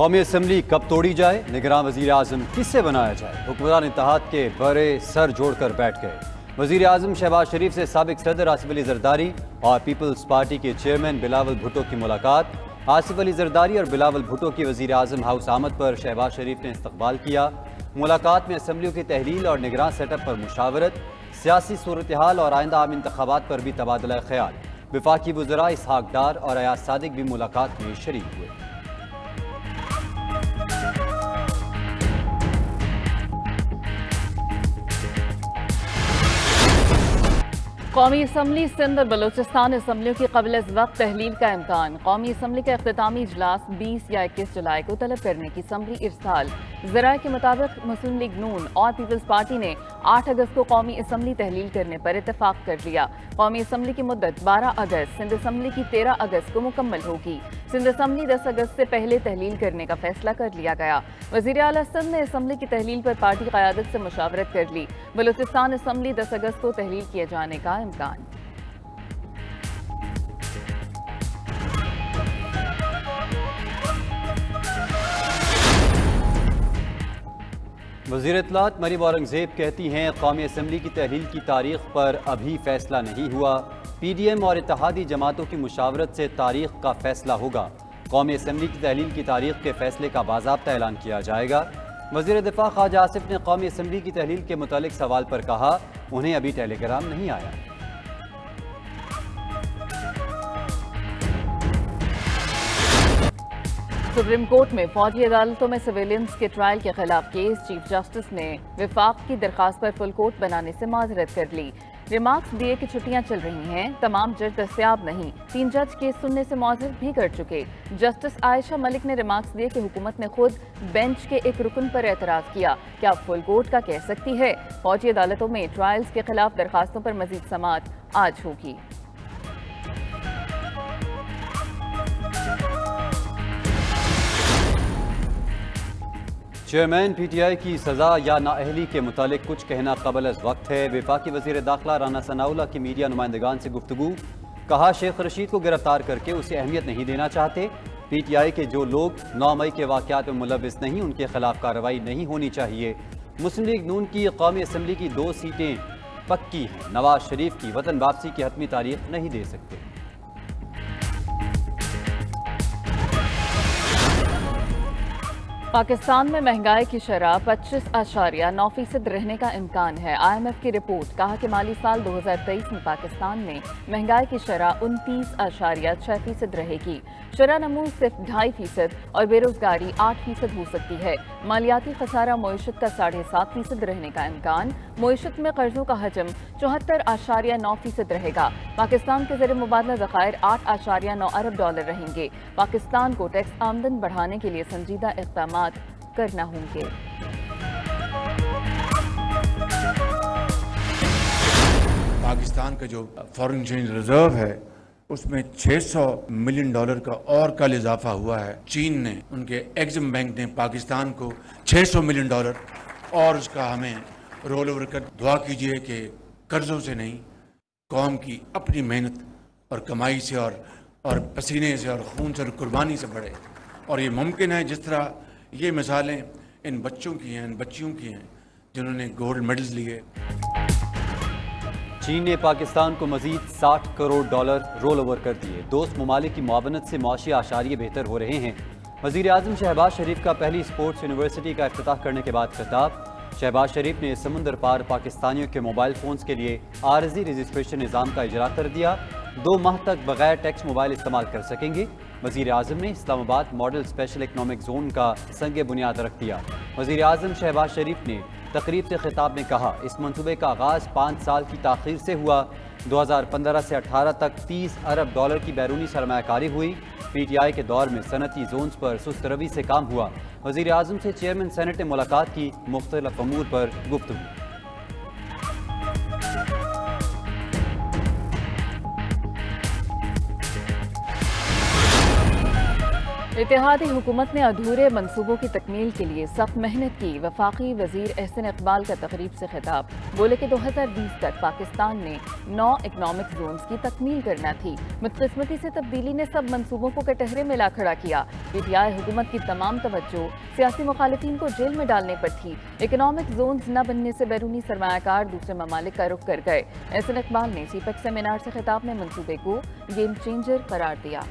قومی اسمبلی کب توڑی جائے، نگراں وزیر اعظم کس سے بنایا جائے، حکمران اتحاد کے بڑے سر جوڑ کر بیٹھ گئے۔ وزیر اعظم شہباز شریف سے سابق صدر آصف علی زرداری اور پیپلز پارٹی کے چیئرمین بلاول بھٹو کی ملاقات۔ آصف علی زرداری اور بلاول بھٹو کی وزیر اعظم ہاؤس آمد پر شہباز شریف نے استقبال کیا۔ ملاقات میں اسمبلیوں کی تحلیل اور نگراں سیٹ اپ پر مشاورت، سیاسی صورتحال اور آئندہ عام انتخابات پر بھی تبادلہ خیال۔ وفاقی وزراء اسحاق ڈار اور ایاز صادق بھی ملاقات میں شریک ہوئے۔ قومی اسمبلی سندھ اور بلوچستان اسمبلیوں کی قبل از وقت تحلیل کا امکان۔ قومی اسمبلی کا اختتامی اجلاس 20 یا 21 جولائی کو طلب کرنے کی اسمبلی ارسال۔ ذرائع کے مطابق مسلم لیگ نون اور پیپلز پارٹی نے 8 اگست کو قومی اسمبلی تحلیل کرنے پر اتفاق کر لیا۔ قومی اسمبلی کی مدت 12 اگست، سندھ اسمبلی کی 13 اگست کو مکمل ہوگی۔ سندھ اسمبلی 10 اگست سے پہلے تحلیل کرنے کا فیصلہ کر لیا گیا۔ وزیر اعلیٰ سندھ نے اسمبلی کی تحلیل پر پارٹی قیادت سے مشاورت کر لی۔ بلوچستان اسمبلی 10 اگست کو تحلیل کیے جانے کا امکان۔ وزیر اطلاعات مریم اورنگزیب کہتی ہیں قومی اسمبلی کی تحلیل کی تاریخ پر ابھی فیصلہ نہیں ہوا، پی ڈی ایم اور اتحادی جماعتوں کی مشاورت سے تاریخ کا فیصلہ ہوگا۔ قومی اسمبلی کی تحلیل کی تاریخ کے فیصلے کا باضابطہ اعلان کیا جائے گا۔ وزیر دفاع خواجہ آصف نے قومی اسمبلی کی تحلیل کے متعلق سوال پر کہا انہیں ابھی ٹیلی گرام نہیں آیا۔ سپریم کورٹ میں فوجی عدالتوں میں سویلینز کے ٹرائل کے خلاف کیس، چیف جسٹس نے وفاق کی درخواست پر فل کورٹ بنانے سے معذرت کر لی۔ ریمارکس دیے کہ چھٹیاں چل رہی ہیں، تمام جج دستیاب نہیں، 3 جج کیس سننے سے معذر بھی کر چکے۔ جسٹس عائشہ ملک نے ریمارکس دیے کہ حکومت نے خود بینچ کے ایک رکن پر اعتراض کیا، کیا فل کورٹ کا کہہ سکتی ہے؟ فوجی عدالتوں میں ٹرائلز کے خلاف درخواستوں پر مزید سماعت آج ہوگی۔ چیئرمین پی ٹی آئی کی سزا یا نااہلی کے متعلق کچھ کہنا قبل از وقت ہے۔ وفاقی وزیر داخلہ رانا ثناءاللہ کی میڈیا نمائندگان سے گفتگو، کہا شیخ رشید کو گرفتار کر کے اسے اہمیت نہیں دینا چاہتے۔ پی ٹی آئی کے جو لوگ 9 مئی کے واقعات میں ملوث نہیں ان کے خلاف کارروائی نہیں ہونی چاہیے۔ مسلم لیگ نون کی قومی اسمبلی کی 2 سیٹیں پکی ہیں، نواز شریف کی وطن واپسی کی حتمی تاریخ نہیں دے سکتے۔ پاکستان میں مہنگائی کی شرح 25.9% رہنے کا امکان ہے۔ آئی ایم ایف کی رپورٹ، کہا کہ مالی سال 2023 میں پاکستان میں مہنگائی کی شرح 29.6% رہے گی۔ شرح نمو صرف 2.5% اور بے روزگاری 8% ہو سکتی ہے۔ مالیاتی خسارہ معیشت کا 7.5% رہنے کا امکان۔ معیشت میں قرضوں کا حجم 74.9% رہے گا۔ پاکستان کے زیر مبادلہ ذخائر 8.9 ارب ڈالر رہیں گے۔ پاکستان کو ٹیکس آمدن بڑھانے کے لیے سنجیدہ اقدامات کرنا ہوں گے۔ پاکستان کا جو فارن ایکسچینج ریزرو ہے اس میں $600 ملین کا اور کل اضافہ ہوا ہے۔ چین نے، ان کے ایگزم بینک نے پاکستان کو $600 ملین اور اس کا ہمیں رول اوور کر دعا کیجئے کہ قرضوں سے نہیں، قوم کی اپنی محنت اور کمائی سے اور پسینے سے اور خون سے اور قربانی سے بڑھے۔ اور یہ ممکن ہے جس طرح یہ مثالیں ان بچوں کی ہیں، ان بچیوں کی ہیں جنہوں نے گولڈ میڈلز لیے۔ چین نے پاکستان کو مزید $60 کروڑ رول اوور کر دیے۔ دوست ممالک کی معاونت سے معاشی اعشاریے بہتر ہو رہے ہیں۔ وزیر اعظم شہباز شریف کا پہلی اسپورٹس یونیورسٹی کا افتتاح کرنے کے بعد خطاب۔ شہباز شریف نے سمندر پار پاکستانیوں کے موبائل فونز کے لیے عارضی رجسٹریشن نظام کا اجرا کر دیا۔ 2 ماہ تک بغیر ٹیکس موبائل استعمال کر سکیں گے۔ وزیر اعظم نے اسلام آباد ماڈل اسپیشل اکنامک زون کا سنگ بنیاد رکھ دیا۔ وزیر اعظم شہباز شریف نے تقریب سے خطاب میں کہا اس منصوبے کا آغاز 5 سال کی تاخیر سے ہوا۔ 2015 سے 18 تک $30 ارب کی بیرونی سرمایہ کاری ہوئی۔ پی ٹی آئی کے دور میں صنعتی زونز پر سست روی سے کام ہوا۔ وزیر اعظم سے چیئرمین سینٹ نے ملاقات کی، مختلف امور پر گفتگو۔ اتحادی حکومت نے ادھورے منصوبوں کی تکمیل کے لیے سخت محنت کی۔ وفاقی وزیر احسن اقبال کا تقریب سے خطاب، بولے کہ 2020 تک پاکستان نے 9 اکنامک زونز کی تکمیل کرنا تھی۔ بدقسمتی سے تبدیلی نے سب منصوبوں کو کٹہرے میں لا کھڑا کیا۔ پی ٹی آئی حکومت کی تمام توجہ سیاسی مخالفین کو جیل میں ڈالنے پر تھی۔ اکنامک زونز نہ بننے سے بیرونی سرمایہ کار دوسرے ممالک کا رخ کر گئے۔ احسن اقبال نے سی پیک سیمینار سے خطاب میں منصوبے کو گیم چینجر قرار دیا۔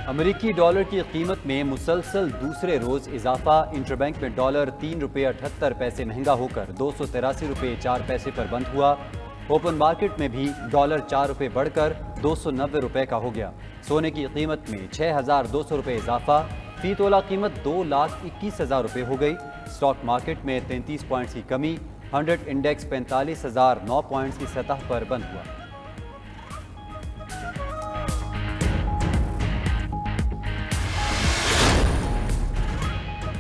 امریکی ڈالر کی قیمت میں مسلسل دوسرے روز اضافہ۔ انٹر بینک میں ڈالر 3 روپے 78 پیسے مہنگا ہو کر 283 روپے 4 پیسے پر بند ہوا۔ اوپن مارکیٹ میں بھی ڈالر 4 روپے بڑھ کر 290 روپے کا ہو گیا۔ سونے کی قیمت میں 6200 روپے اضافہ، فی تولہ قیمت 2,21,000 روپے ہو گئی۔ اسٹاک مارکیٹ میں 33 پوائنٹس کی کمی، 100 انڈیکس 45,009 پوائنٹس کی سطح پر بند ہوا۔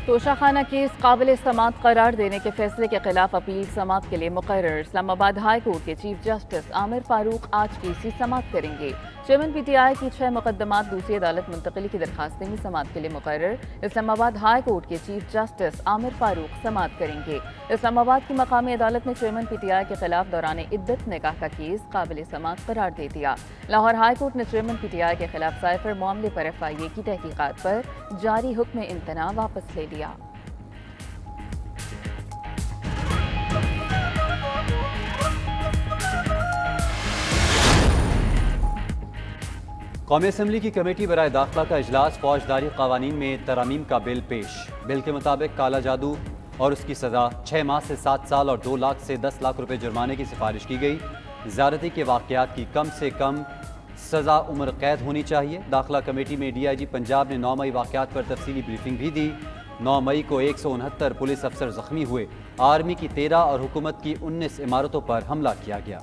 توشہ خانہ کیس قابل سماعت قرار دینے کے فیصلے کے خلاف اپیل سماعت کے لیے مقرر۔ اسلام آباد ہائی کورٹ کے چیف جسٹس عامر فاروق آج کیس سماعت کریں گے۔ چیئرمین پی ٹی آئی کی 6 مقدمات دوسری عدالت منتقلی کی درخواستیں بھی سماعت کے لیے مقرر۔ اسلام آباد ہائی کورٹ کے چیف جسٹس عامر فاروق سماعت کریں گے۔ اسلام آباد کی مقامی عدالت نے چیئرمین پی ٹی آئی کے خلاف دوران عدت نکاح کا کیس قابل سماعت قرار دے دیا۔ لاہور ہائی کورٹ نے چیئرمین پی ٹی آئی کے خلاف سائفر معاملے پر ایف آئی اے کی تحقیقات پر جاری حکم امتناع واپس لے لیا۔ قومی اسمبلی کی کمیٹی برائے داخلہ کا اجلاس، فوجداری قوانین میں ترامیم کا بل پیش۔ بل کے مطابق کالا جادو اور اس کی سزا 6 ماہ سے 7 سال اور 2 لاکھ سے 10 لاکھ روپے جرمانے کی سفارش کی گئی۔ زیادتی کے واقعات کی کم سے کم سزا عمر قید ہونی چاہیے۔ داخلہ کمیٹی میں ڈی آئی جی پنجاب نے 9 مئی واقعات پر تفصیلی بریفنگ بھی دی۔ 9 مئی کو 169 پولیس افسر زخمی ہوئے۔ آرمی کی 13 اور حکومت کی 19 عمارتوں پر حملہ کیا گیا۔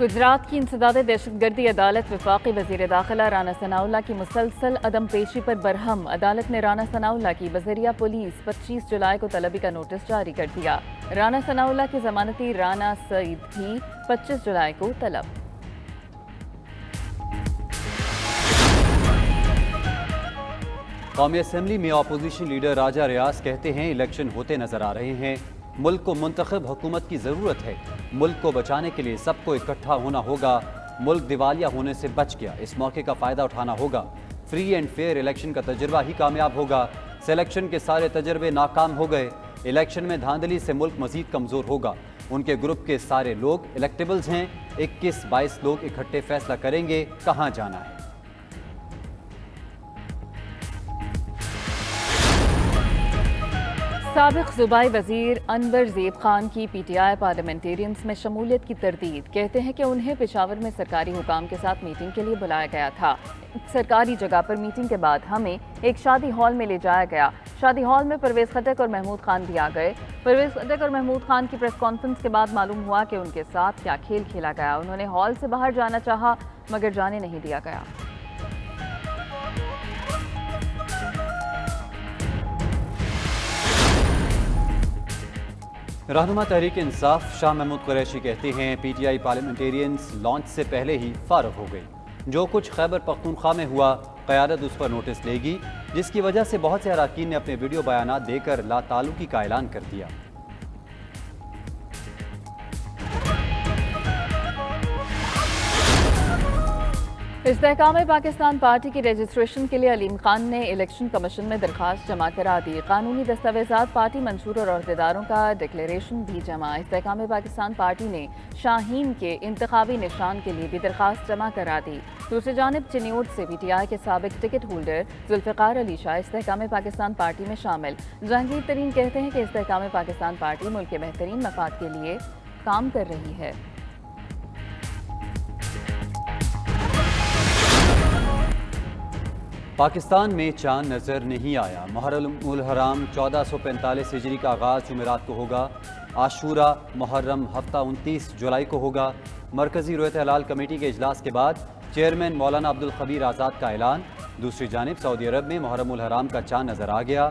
گجرات کی انسداد دہشت گردی عدالت وفاقی وزیر داخلہ رانا ثناء اللہ کی مسلسل عدم پیشی پر برہم۔ عدالت نے رانا ثناء اللہ کی بذریعہ پولیس 25 جولائی کو طلبی کا نوٹس جاری کر دیا۔ رانا ثناء اللہ کی ضمانتی رانا سعید بھی 25 جولائی کو طلب۔ قومی اسمبلی میں اپوزیشن لیڈر راجہ ریاض کہتے ہیں الیکشن ہوتے نظر آ رہے ہیں، ملک کو منتخب حکومت کی ضرورت ہے، ملک کو بچانے کے لیے سب کو اکٹھا ہونا ہوگا، ملک دیوالیہ ہونے سے بچ گیا، اس موقع کا فائدہ اٹھانا ہوگا، فری اینڈ فیئر الیکشن کا تجربہ ہی کامیاب ہوگا، سلیکشن کے سارے تجربے ناکام ہو گئے، الیکشن میں دھاندلی سے ملک مزید کمزور ہوگا، ان کے گروپ کے سارے لوگ الیکٹیبلز ہیں، 21-22 لوگ اکٹھے فیصلہ کریں گے کہاں جانا ہے۔ سابق صوبائی وزیر انور زیب خان کی پی ٹی آئی پارلیمنٹیرینز میں شمولیت کی تردید، کہتے ہیں کہ انہیں پشاور میں سرکاری حکام کے ساتھ میٹنگ کے لیے بلایا گیا تھا۔ سرکاری جگہ پر میٹنگ کے بعد ہمیں ایک شادی ہال میں لے جایا گیا۔ شادی ہال میں پرویز خٹک اور محمود خان بھی آ گئے۔ پرویز خٹک اور محمود خان کی پریس کانفرنس کے بعد معلوم ہوا کہ ان کے ساتھ کیا کھیل کھیلا گیا۔ انہوں نے ہال سے باہر جانا چاہا مگر جانے نہیں دیا گیا۔ رہنما تحریک انصاف شاہ محمود قریشی کہتے ہیں P T I parliamentarians launch سے پہلے ہی فارغ ہو گئی، جو کچھ خیبر پختونخوا میں ہوا قیادت اس پر نوٹس لے گی، جس کی وجہ سے بہت سے اراکین نے اپنے ویڈیو بیانات دے کر لا تعلقی کا اعلان کر دیا۔ استحکام پاکستان پارٹی کی رجسٹریشن کے لیے علیم خان نے الیکشن کمیشن میں درخواست جمع کرا دی۔ قانونی دستاویزات، پارٹی منشور اور عہدیداروں کا ڈکلیریشن بھی جمع۔ استحکام پاکستان پارٹی نے شاہین کے انتخابی نشان کے لیے بھی درخواست جمع کرا دی۔ دوسری جانب چنیوٹ سے پی ٹی آئی کے سابق ٹکٹ ہولڈر ذوالفقار علی شاہ استحکام پاکستان پارٹی میں شامل۔ جہانگیر ترین کہتے ہیں کہ استحکام پاکستان پارٹی ملک کے بہترین مفاد کے لیے کام کر رہی ہے۔ پاکستان میں چاند نظر نہیں آیا۔ محرم الحرام 1445 ہجری کا آغاز جمعرات کو ہوگا۔ عاشورہ محرم ہفتہ 29 جولائی کو ہوگا۔ مرکزی رؤیت ہلال کمیٹی کے اجلاس کے بعد چیئرمین مولانا عبدالخبیر آزاد کا اعلان۔ دوسری جانب سعودی عرب میں محرم الحرام کا چاند نظر آ گیا۔